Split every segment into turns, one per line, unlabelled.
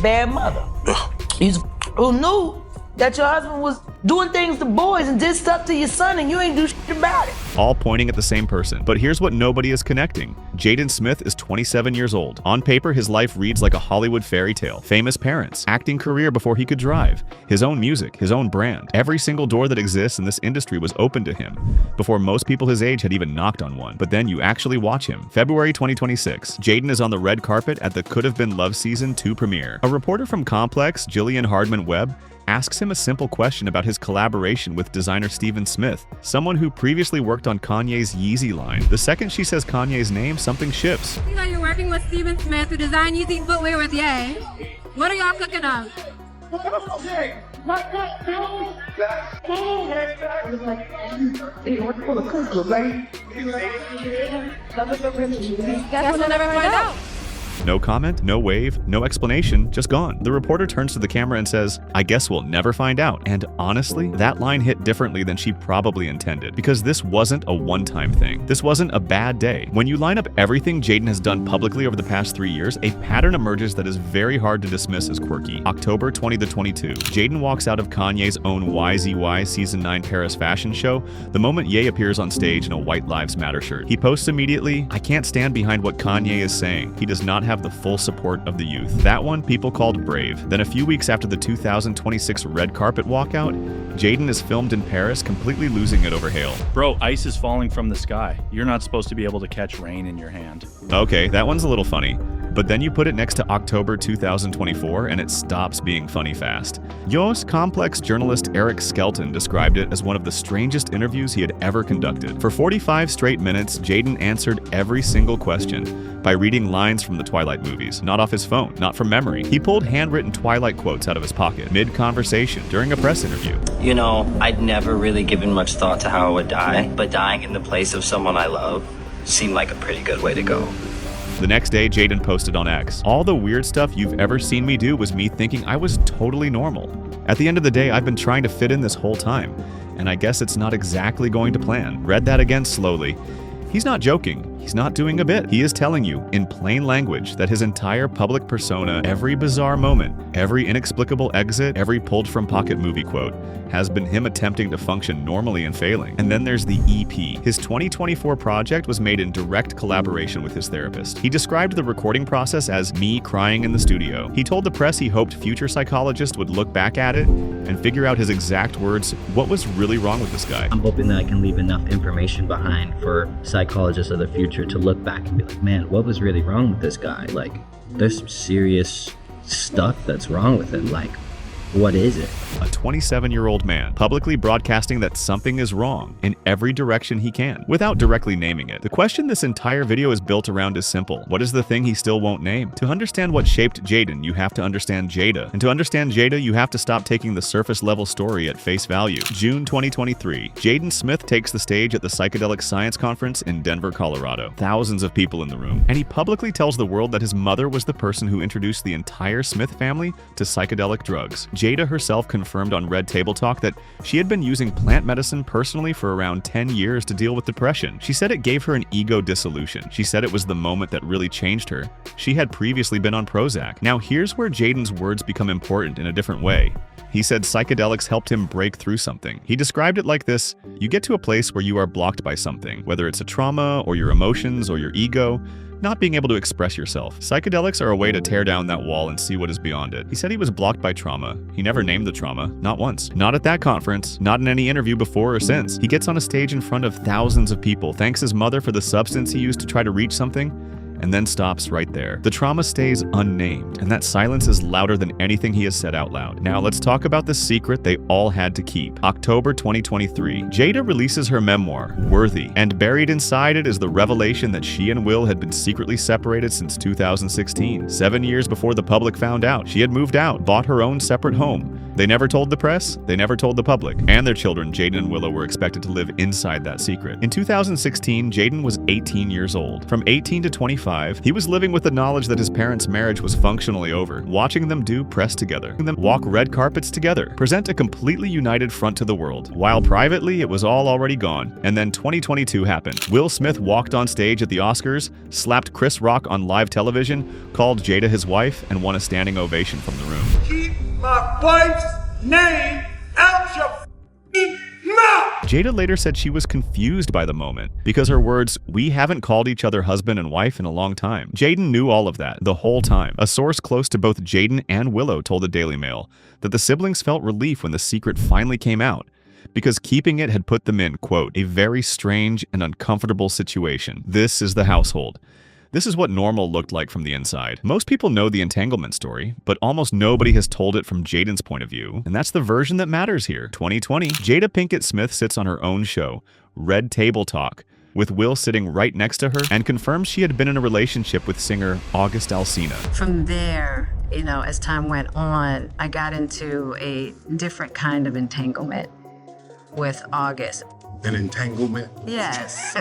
bad mother. Who knew that your husband was doing things to boys and did stuff to your son and you ain't do shit about it.
All pointing at the same person. But here's what nobody is connecting. Jaden Smith is 27 years old. On paper, his life reads like a Hollywood fairy tale. Famous parents, acting career before he could drive, his own music, his own brand. Every single door that exists in this industry was open to him before most people his age had even knocked on one. But then you actually watch him. February 2026, Jaden is on the red carpet at the Could Have Been Love Season 2 premiere. A reporter from Complex, Jillian Hardman-Webb, asks him a simple question about his collaboration with designer Steven Smith, someone who previously worked on Kanye's Yeezy line. The second she says Kanye's name, something shifts.
You know you're working with Steven Smith who designed Yeezy footwear with Ye. What are y'all cooking up? Guess we'll never find out.
No comment, no wave, no explanation, just gone. The reporter turns to the camera and says, I guess we'll never find out. And honestly, that line hit differently than she probably intended, because this wasn't a one-time thing. This wasn't a bad day. When you line up everything Jaden has done publicly over the past 3 years, a pattern emerges that is very hard to dismiss as quirky. October 2022, Jaden walks out of Kanye's own YZY Season 9 Paris fashion show the moment Ye appears on stage in a White Lives Matter shirt. He posts immediately, I can't stand behind what Kanye is saying. He does not have the full support of the youth. That one people called brave. Then a few weeks after the 2026 red carpet walkout, Jaden is filmed in Paris, completely losing it over hail.
Bro, ice is falling from the sky. You're not supposed to be able to catch rain in your hand.
Okay, that one's a little funny. But then you put it next to October 2024 and it stops being funny fast. Yo's Complex journalist Eric Skelton described it as one of the strangest interviews he had ever conducted. For 45 straight minutes, Jaden answered every single question by reading lines from the Twilight movies, not off his phone, not from memory. He pulled handwritten Twilight quotes out of his pocket, mid-conversation, during a press interview.
You know, I'd never really given much thought to how I would die, but dying in the place of someone I love seemed like a pretty good way to go.
The next day, Jaden posted on X, all the weird stuff you've ever seen me do was me thinking I was totally normal. At the end of the day, I've been trying to fit in this whole time, and I guess it's not exactly going to plan. Read that again slowly. He's not joking. He's not doing a bit. He is telling you, in plain language, that his entire public persona, every bizarre moment, every inexplicable exit, every pulled-from-pocket movie quote, has been him attempting to function normally and failing. And then there's the EP. His 2024 project was made in direct collaboration with his therapist. He described the recording process as me crying in the studio. He told the press he hoped future psychologists would look back at it and figure out his exact words, what was really wrong with this guy.
I'm hoping that I can leave enough information behind for psychologists of the future to look back and be like, man, what was really wrong with this guy? Like, there's some serious stuff that's wrong with him. Like, what is it?
A 27-year-old man publicly broadcasting that something is wrong in every direction he can, without directly naming it. The question this entire video is built around is simple. What is the thing he still won't name? To understand what shaped Jaden, you have to understand Jada. And to understand Jada, you have to stop taking the surface-level story at face value. June 2023, Jaden Smith takes the stage at the Psychedelic Science Conference in Denver, Colorado. Thousands of people in the room. And he publicly tells the world that his mother was the person who introduced the entire Smith family to psychedelic drugs. Jada herself confirmed on Red Table Talk that she had been using plant medicine personally for around 10 years to deal with depression. She said it gave her an ego dissolution. She said it was the moment that really changed her. She had previously been on Prozac. Now here's where Jaden's words become important in a different way. He said psychedelics helped him break through something. He described it like this: you get to a place where you are blocked by something, whether it's a trauma or your emotions or your ego, not being able to express yourself. Psychedelics are a way to tear down that wall and see what is beyond it. He said he was blocked by trauma. He never named the trauma, not once. Not at that conference, not in any interview before or since. He gets on a stage in front of thousands of people, thanks his mother for the substance he used to try to reach something, and then stops right there. The trauma stays unnamed, and that silence is louder than anything he has said out loud. Now let's talk about the secret they all had to keep. October 2023, Jada releases her memoir, Worthy, and buried inside it is the revelation that she and Will had been secretly separated since 2016. 7 years before the public found out, she had moved out, bought her own separate home. They never told the press, they never told the public, and their children, Jaden and Willow, were expected to live inside that secret. In 2016, Jaden was 18 years old. From 18 to 25, 25, he was living with the knowledge that his parents' marriage was functionally over, watching them do press together, them walk red carpets together, present a completely united front to the world, while privately it was all already gone. And then 2022 happened. Will Smith walked on stage at the Oscars, slapped Chris Rock on live television, called Jada his wife, and won a standing ovation from the room.
Keep my wife's name out your mouth!
Jada later said she was confused by the moment because her words, "We haven't called each other husband and wife in a long time." Jaden knew all of that the whole time. A source close to both Jaden and Willow told the Daily Mail that the siblings felt relief when the secret finally came out, because keeping it had put them in, quote, "a very strange and uncomfortable situation. This is the household. This is what normal looked like from the inside." Most people know the entanglement story, but almost nobody has told it from Jaden's point of view, and that's the version that matters here. 2020, Jada Pinkett Smith sits on her own show, Red Table Talk, with Will sitting right next to her, and confirms she had been in a relationship with singer August Alsina.
From there, as time went on, I got into a different kind of entanglement with August.
An entanglement?
Yes.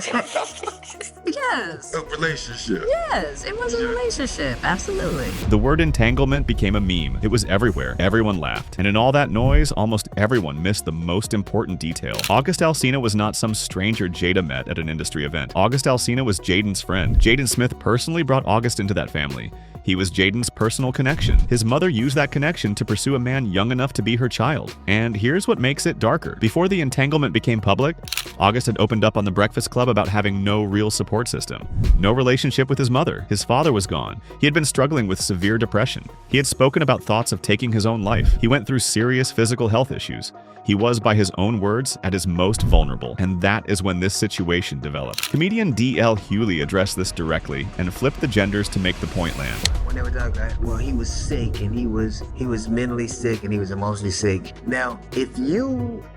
Yes.
A relationship?
Yes, it was a relationship, absolutely.
The word entanglement became a meme. It was everywhere. Everyone laughed. And in all that noise, almost everyone missed the most important detail. August Alsina was not some stranger Jada met at an industry event. August Alsina was Jaden's friend. Jaden Smith personally brought August into that family. He was Jaden's personal connection. His mother used that connection to pursue a man young enough to be her child. And here's what makes it darker. Before the entanglement became public, August had opened up on The Breakfast Club about having no real support system, no relationship with his mother. His father was gone. He had been struggling with severe depression. He had spoken about thoughts of taking his own life. He went through serious physical health issues. He was, by his own words, at his most vulnerable, and that is when this situation developed. Comedian D.L. Hewley addressed this directly and flipped the genders to make the point land.
When they were talking, well, he was sick, and he was mentally sick, and he was emotionally sick. Now,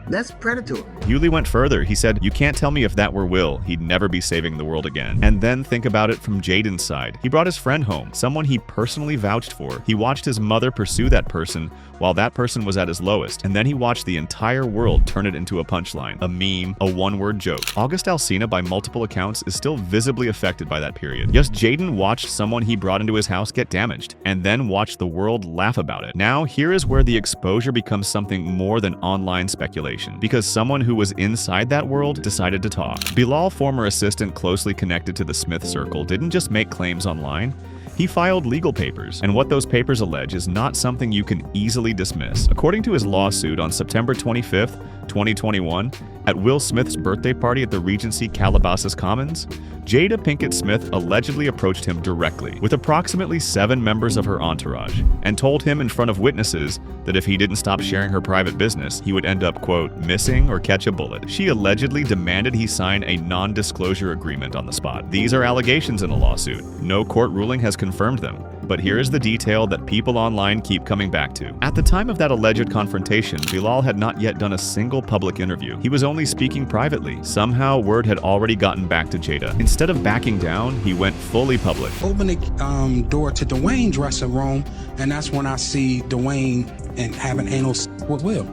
that's predatory.
Hewley went further. He said, "You can't tell me if that were Will, he'd never be saving the world again." And then think about it from Jaden's side. He brought his friend home, someone he personally vouched for. He watched his mother pursue that person while that person was at his lowest, and then he watched the entire world turn it into a punchline, a meme, a one-word joke. August Alsina, by multiple accounts, is still visibly affected by that period. Yes, Jaden watched someone he brought into his house get damaged, and then watched the world laugh about it. Now, here is where the exposure becomes something more than online speculation, because someone who was inside that world decided to talk. Bilal, former assistant closely connected to the Smith circle, didn't just make claims online. He filed legal papers, and what those papers allege is not something you can easily dismiss. According to his lawsuit on September 25th, 2021, at Will Smith's birthday party at the Regency Calabasas Commons, Jada Pinkett Smith allegedly approached him directly with approximately 7 members of her entourage and told him in front of witnesses that if he didn't stop sharing her private business, he would end up, quote, missing or catch a bullet. She allegedly demanded he sign a non-disclosure agreement on the spot. These are allegations in a lawsuit. No court ruling has confirmed them. But here is the detail that people online keep coming back to. At the time of that alleged confrontation, Bilal had not yet done a single public interview. He was only speaking privately. Somehow, word had already gotten back to Jada. Instead of backing down, he went fully public.
Open the door to Dwayne's dressing room, and that's when I see Dwayne and having anal with Will.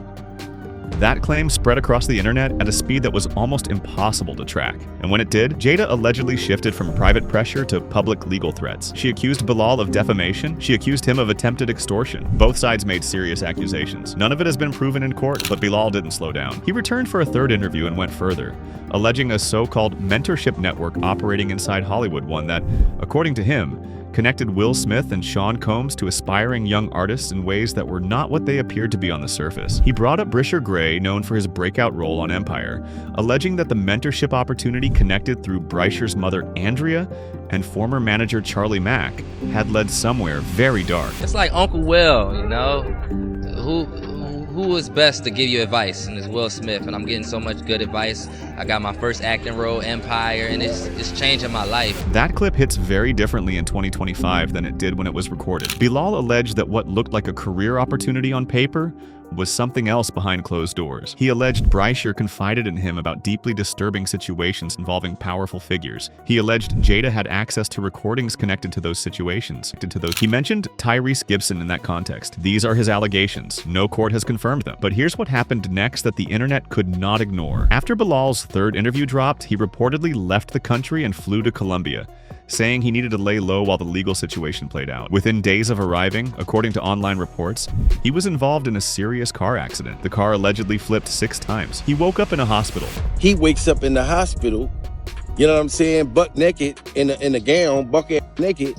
That claim spread across the internet at a speed that was almost impossible to track. And when it did, Jada allegedly shifted from private pressure to public legal threats. She accused Bilal of defamation. She accused him of attempted extortion. Both sides made serious accusations. None of it has been proven in court, but Bilal didn't slow down. He returned for a third interview and went further, alleging a so-called mentorship network operating inside Hollywood, one that, according to him, connected Will Smith and Sean Combs to aspiring young artists in ways that were not what they appeared to be on the surface. He brought up Brisher Gray, known for his breakout role on Empire, alleging that the mentorship opportunity connected through Brisher's mother Andrea and former manager Charlie Mack had led somewhere very dark.
It's like Uncle Will, who is best to give you advice? And it's Will Smith, and I'm getting so much good advice. I got my first acting role, Empire, and it's changing my life.
That clip hits very differently in 2025 than it did when it was recorded. Bilal alleged that what looked like a career opportunity on paper was something else behind closed doors. He alleged Brisher confided in him about deeply disturbing situations involving powerful figures. He alleged Jada had access to recordings connected to those situations. He mentioned Tyrese Gibson in that context. These are his allegations. No court has confirmed them. But here's what happened next that the internet could not ignore. After Bilal's third interview dropped, he reportedly left the country and flew to Colombia. saying he needed to lay low while the legal situation played out. Within days of arriving, according to online reports, he was involved in a serious car accident. The car allegedly flipped 6 times. He woke up in a hospital.
He wakes up in the hospital, you know what I'm saying, buck naked, in a gown, buck naked,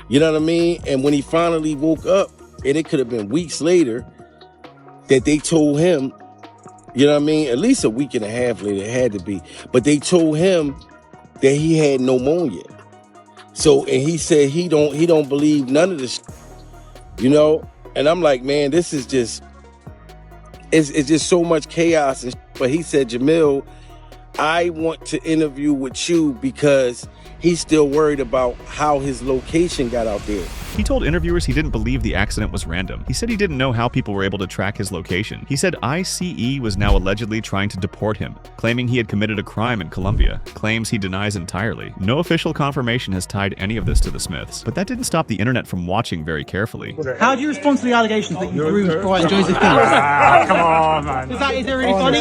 you know what I mean? And when he finally woke up, and it could have been weeks later, that they told him, you know what I mean? At least a week and a half later, it had to be. But they told him that he had pneumonia. So, and he said he don't believe none of this, you know? And I'm like, man, this is just, it's just so much chaos. But he said, Jamil, I want to interview with you because he's still worried about how his location got out there.
He told interviewers he didn't believe the accident was random. He said he didn't know how people were able to track his location. He said ICE was now allegedly trying to deport him, claiming he had committed a crime in Colombia, claims he denies entirely. No official confirmation has tied any of this to the Smiths, but that didn't stop the internet from watching very carefully.
How do you respond to the allegations that you bruised Brian Josephine? Come on, man. Is that really funny?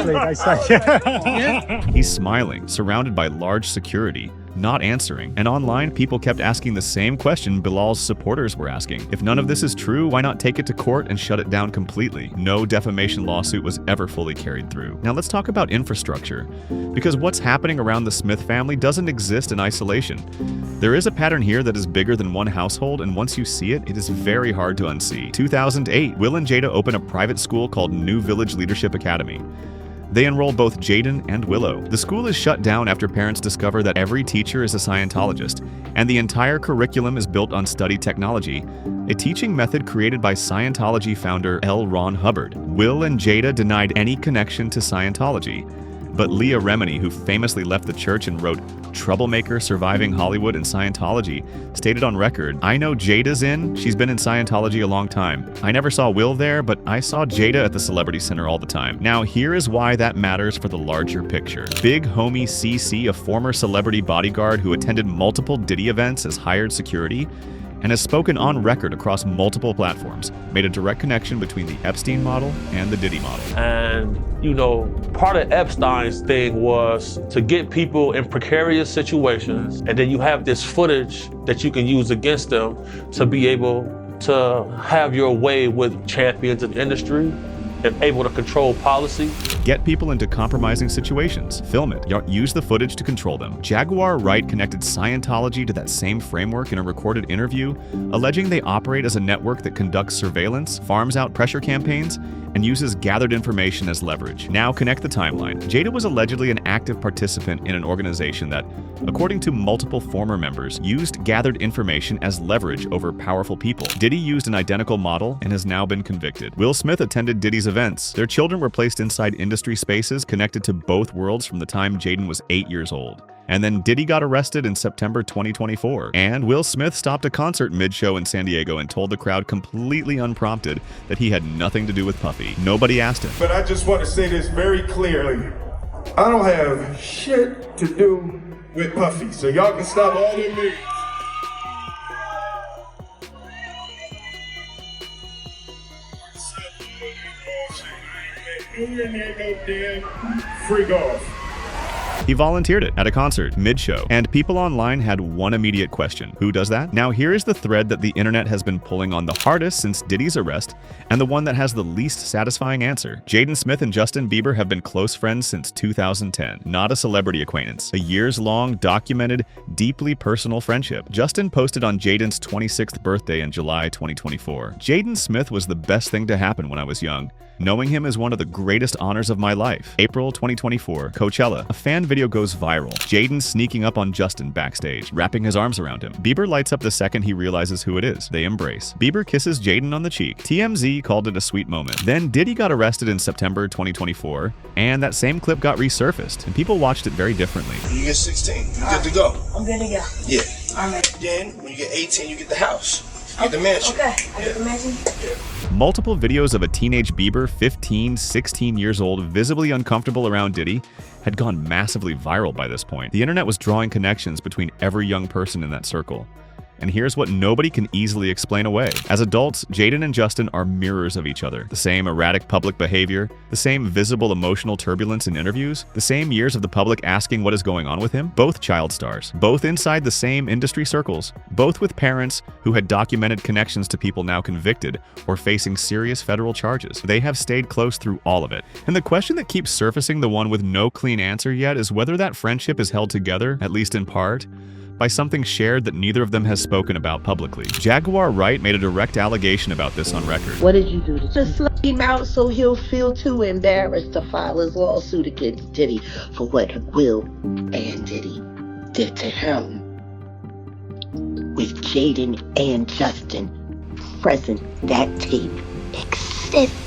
Yeah?
He's smiling, surrounded by large security, not answering. And online, people kept asking the same question Bilal's supporters were asking. If none of this is true, why not take it to court and shut it down completely? No defamation lawsuit was ever fully carried through. Now let's talk about infrastructure, because what's happening around the Smith family doesn't exist in isolation. There is a pattern here that is bigger than one household, and once you see it, it is very hard to unsee. 2008, Will and Jada open a private school called New Village Leadership Academy. They enroll both Jaden and Willow. The school is shut down after parents discover that every teacher is a Scientologist, and the entire curriculum is built on study technology, a teaching method created by Scientology founder L. Ron Hubbard. Will and Jada denied any connection to Scientology, but Leah Remini, who famously left the church and wrote Troublemaker, Surviving Hollywood and Scientology, stated on record, I know Jada's in, she's been in Scientology a long time. I never saw Will there, but I saw Jada at the Celebrity Center all the time. Now here is why that matters for the larger picture. Big homie CC, a former celebrity bodyguard who attended multiple Diddy events as hired security, and has spoken on record across multiple platforms, made a direct connection between the Epstein model and the Diddy model.
And, you know, part of Epstein's thing was to get people in precarious situations, and then you have this footage that you can use against them to be able to have your way with champions in the industry and able to control policy.
Get people into compromising situations, film it, use the footage to control them. Jaguar Wright connected Scientology to that same framework in a recorded interview, alleging they operate as a network that conducts surveillance, farms out pressure campaigns, and uses gathered information as leverage. Now connect the timeline. Jada was allegedly an active participant in an organization that, according to multiple former members, used gathered information as leverage over powerful people. Diddy used an identical model and has now been convicted. Will Smith attended Diddy's events. Their children were placed inside industry spaces connected to both worlds from the time Jaden was 8 years old. And then Diddy got arrested in September 2024. And Will Smith stopped a concert mid-show in San Diego and told the crowd completely unprompted that he had nothing to do with Puffy. Nobody asked him.
But I just want to say this very clearly. I don't have shit to do with Puffy, so y'all can stop all the me. Free golf.
He volunteered it at a concert, mid-show, and people online had one immediate question. Who does that? Now here is the thread that the internet has been pulling on the hardest since Diddy's arrest, and the one that has the least satisfying answer. Jaden Smith and Justin Bieber have been close friends since 2010, not a celebrity acquaintance. A years-long, documented, deeply personal friendship. Justin posted on Jaden's 26th birthday in July 2024. Jaden Smith was the best thing to happen when I was young. Knowing him is one of the greatest honors of my life. April 2024, Coachella. A fan video goes viral. Jaden sneaking up on Justin backstage, wrapping his arms around him. Bieber lights up the second he realizes who it is. They embrace. Bieber kisses Jaden on the cheek. TMZ called it a sweet moment. Then Diddy got arrested in September 2024, and that same clip got resurfaced, and people watched it very differently.
You get 16, you're good to go.
I'm good to go.
Yeah.
All right.
Then, when you get 18, you get the house. You get the mansion.
Okay, I get the mansion?
Yeah.
Multiple videos of a teenage Bieber, 15, 16 years old, visibly uncomfortable around Diddy, had gone massively viral by this point. The internet was drawing connections between every young person in that circle. And here's what nobody can easily explain away. As adults, Jaden and Justin are mirrors of each other. The same erratic public behavior, the same visible emotional turbulence in interviews, the same years of the public asking what is going on with him. Both child stars, both inside the same industry circles, both with parents who had documented connections to people now convicted or facing serious federal charges. They have stayed close through all of it. And the question that keeps surfacing, the one with no clean answer yet, is whether that friendship is held together, at least in part, by something shared that neither of them has spoken about publicly. Jaguar Wright made a direct allegation about this on record.
What did you do to just let him out so he'll feel too embarrassed to file his lawsuit against Diddy for what Will and Diddy did to him? With Jaden and Justin present, that tape exists.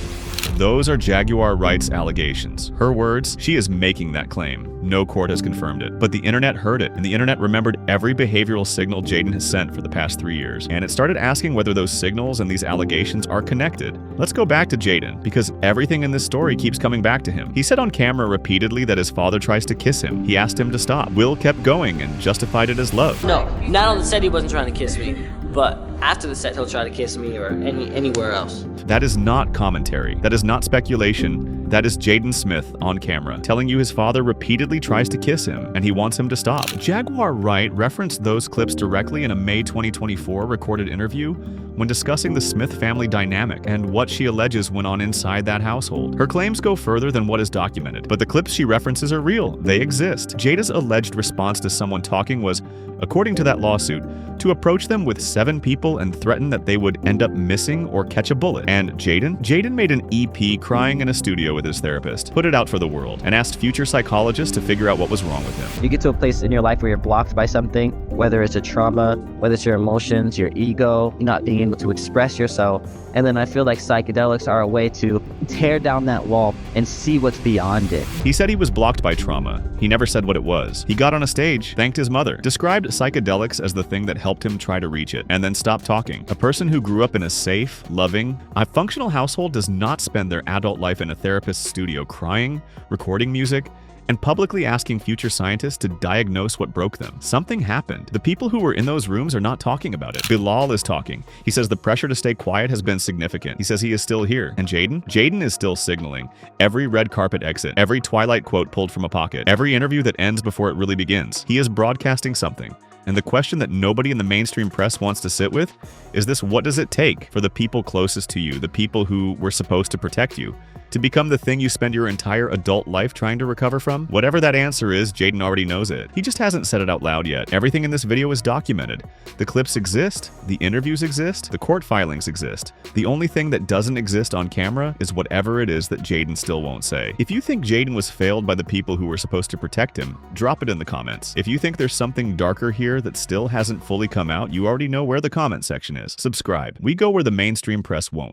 Those are Jaguar Wright's allegations. Her words, she is making that claim. No court has confirmed it. But the internet heard it, and the internet remembered every behavioral signal Jaden has sent for the past 3 years. And it started asking whether those signals and these allegations are connected. Let's go back to Jaden, because everything in this story keeps coming back to him. He said on camera repeatedly that his father tries to kiss him. He asked him to stop. Will kept going and justified it as love.
No, not on the set he wasn't trying to kiss me, but after the set he'll try to kiss me or anywhere else.
That is not commentary. That is not speculation. That is Jaden Smith on camera, telling you his father repeatedly tries to kiss him, and he wants him to stop. Jaguar Wright referenced those clips directly in a May 2024 recorded interview when discussing the Smith family dynamic and what she alleges went on inside that household. Her claims go further than what is documented, but the clips she references are real. They exist. Jada's alleged response to someone talking was, according to that lawsuit, to approach them with 7 people and threaten that they would end up missing or catch a bullet. And Jaden made an EP crying in a studio with his therapist, put it out for the world, and asked future psychologists to figure out what was wrong with him.
You get to a place in your life where you're blocked by something, whether it's a trauma, whether it's your emotions, your ego, not being able to express yourself. And then I feel like psychedelics are a way to tear down that wall and see what's beyond it.
He said he was blocked by trauma. He never said what it was. He got on a stage, thanked his mother, described psychedelics as the thing that helped him try to reach it, and then stopped talking. A person who grew up in a safe, loving, functional household does not spend their adult life in a therapist's studio crying, recording music, and publicly asking future scientists to diagnose what broke them. Something happened. The people who were in those rooms are not talking about it. Bilal is talking. He says the pressure to stay quiet has been significant. He says he is still here. And Jaden? Jaden is still signaling. Every red carpet exit, every Twilight quote pulled from a pocket, every interview that ends before it really begins. He is broadcasting something. And the question that nobody in the mainstream press wants to sit with is this: what does it take for the people closest to you, the people who were supposed to protect you, to become the thing you spend your entire adult life trying to recover from? Whatever that answer is, Jaden already knows it. He just hasn't said it out loud yet. Everything in this video is documented. The clips exist, the interviews exist, the court filings exist. The only thing that doesn't exist on camera is whatever it is that Jaden still won't say. If you think Jaden was failed by the people who were supposed to protect him, drop it in the comments. If you think there's something darker here that still hasn't fully come out, you already know where the comment section is. Subscribe. We go where the mainstream press won't.